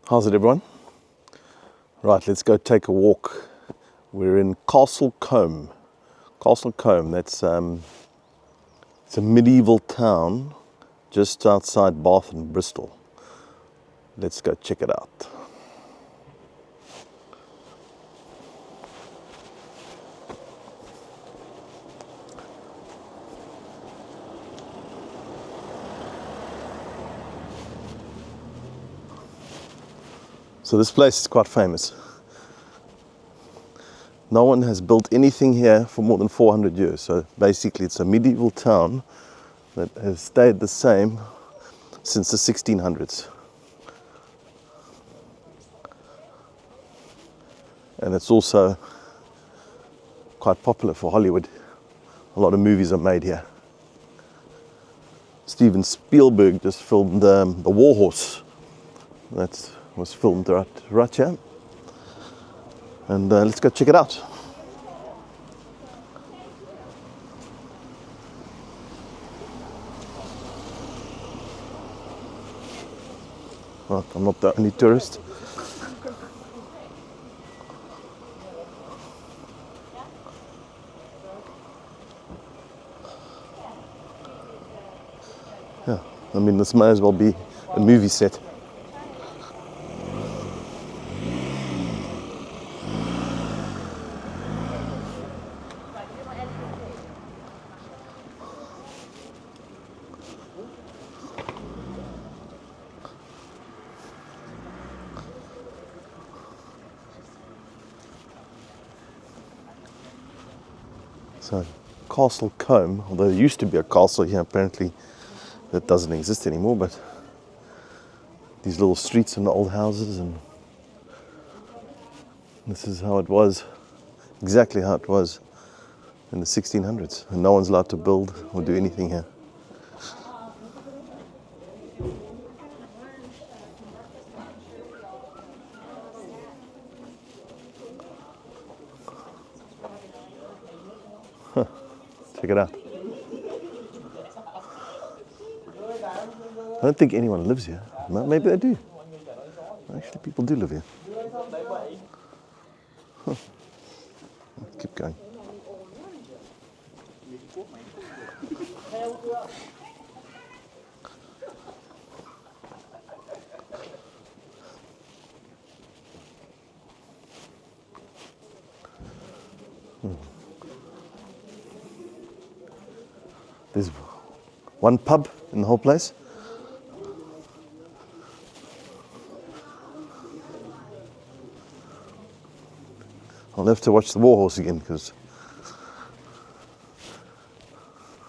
How's it, everyone? Right, let's go take a walk. We're in Combe. Combe, that's it's a medieval town just outside Bath and Bristol. Let's go check it out. So this place is quite famous. No one has built anything here for more than 400 years. So basically it's a medieval town that has stayed the same since the 1600s. And it's also quite popular for Hollywood. A lot of movies are made here. Spielberg just filmed The War Horse. That was filmed right here. And let's go check it out. Well, I'm not the only tourist. Yeah, I mean, this may as well be a movie set. So, Castle Combe, although there used to be a castle here, apparently that doesn't exist anymore, but these little streets and old houses, and this is how it was, exactly how it was in the 1600s, and no one's allowed to build or do anything here. Check it out. I don't think anyone lives here. Maybe they do. Actually, people do live here. Huh. Keep going. There's one pub in the whole place. I'll have to watch The War Horse again, because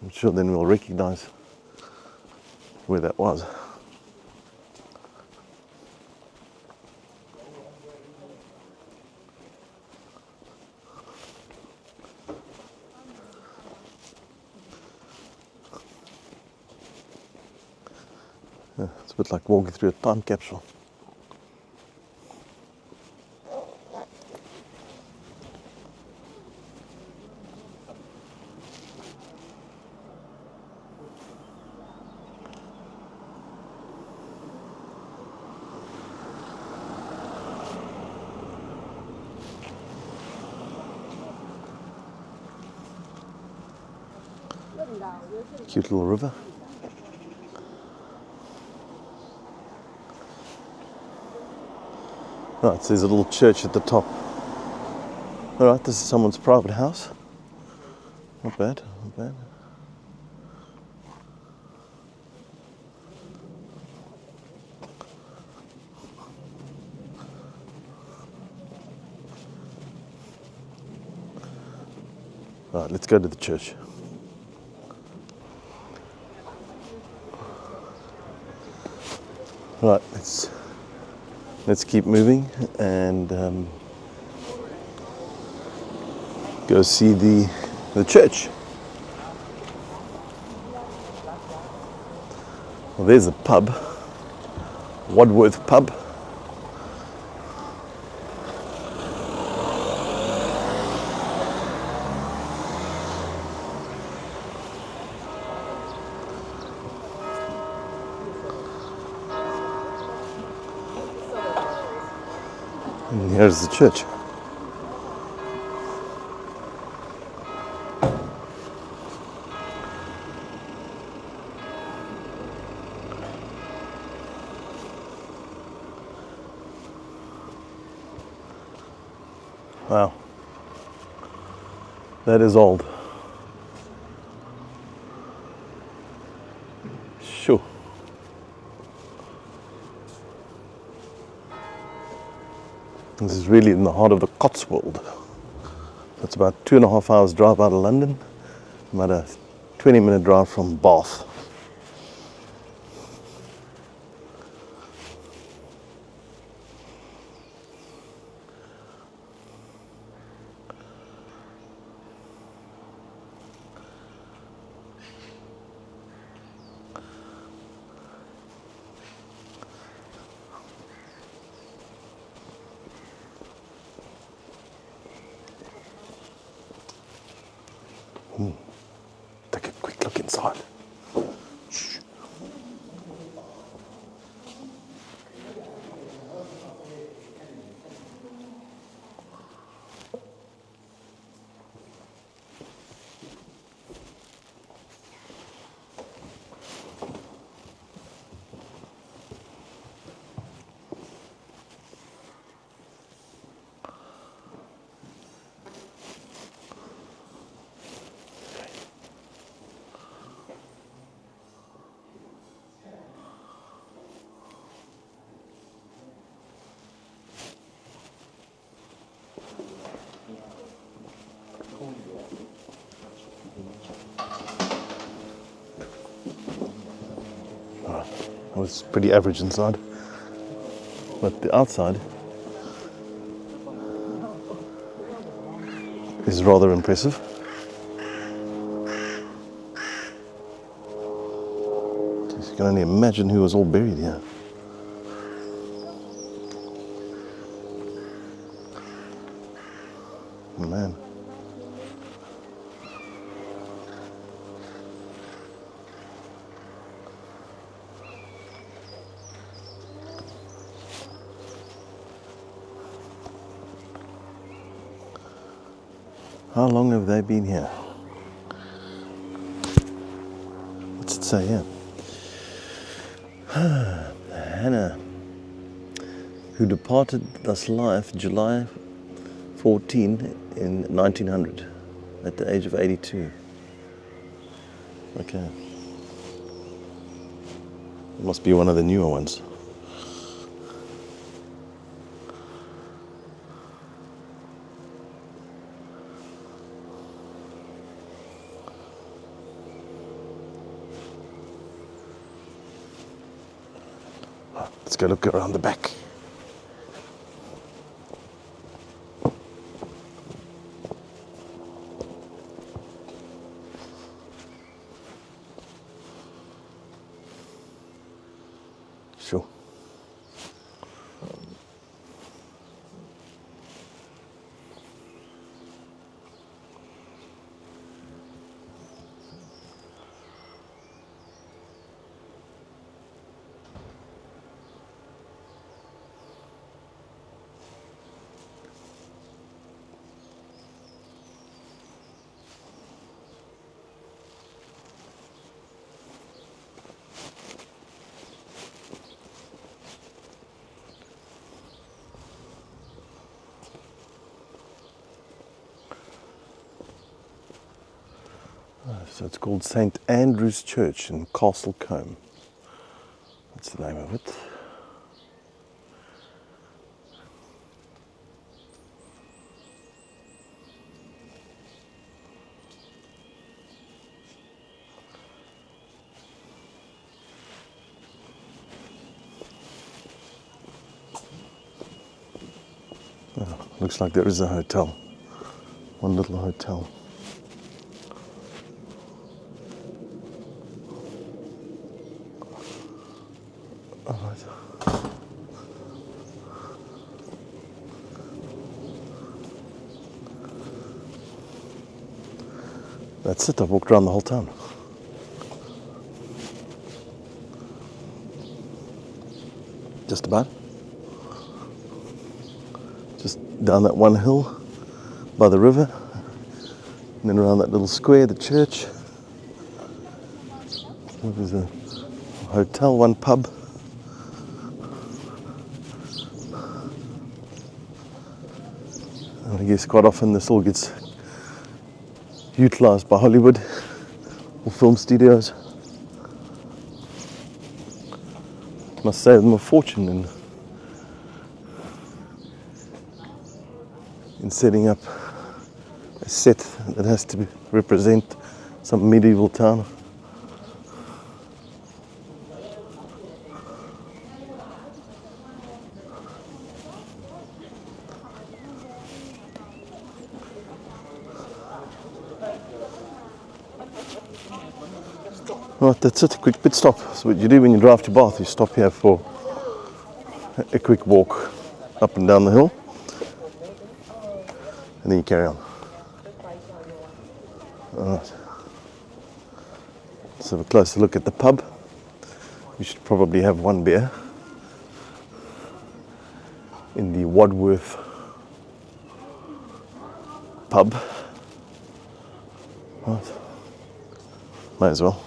I'm sure then we'll recognize where that was. Yeah, it's a bit like walking through a time capsule. Cute little river. Right, so there's a little church at the top. Alright, this is someone's private house. Not bad, not bad. Right, let's go to the church. Right, let's keep moving and go see the church. Well, there's a pub, Wadworth Pub. And here's the church. Wow, that is old. Sure. This is really in the heart of the Cotswold. It's about 2.5 hours drive out of London, about a 20-minute drive from Bath. Take a quick look inside. Shh. It was pretty average inside, but the outside is rather impressive. You can only imagine who was all buried here. Man. How long have they been here? What's it say here? Hannah, who departed this life July 14 in 1900 at the age of 82. Okay. It must be one of the newer ones. Let's go look around the back. Sure. So it's called St. Andrew's Church in Castle Combe. That's the name of it. Oh, looks like there is a hotel. One little hotel. That's it, I've walked around the whole town. Just about. down that one hill by the river, and then around that little square, the church. There's a hotel, one pub. And I guess quite often this all gets utilised by Hollywood or film studios. Must save them a fortune in setting up a set that has to represent some medieval town. Right, that's it, a quick pit stop. So what you do when you drive to Bath, you stop here for a quick walk up and down the hill, and then you carry on. Alright. Let's have a closer look at the pub. We should probably have one beer in the Wadworth pub. Right. Might as well.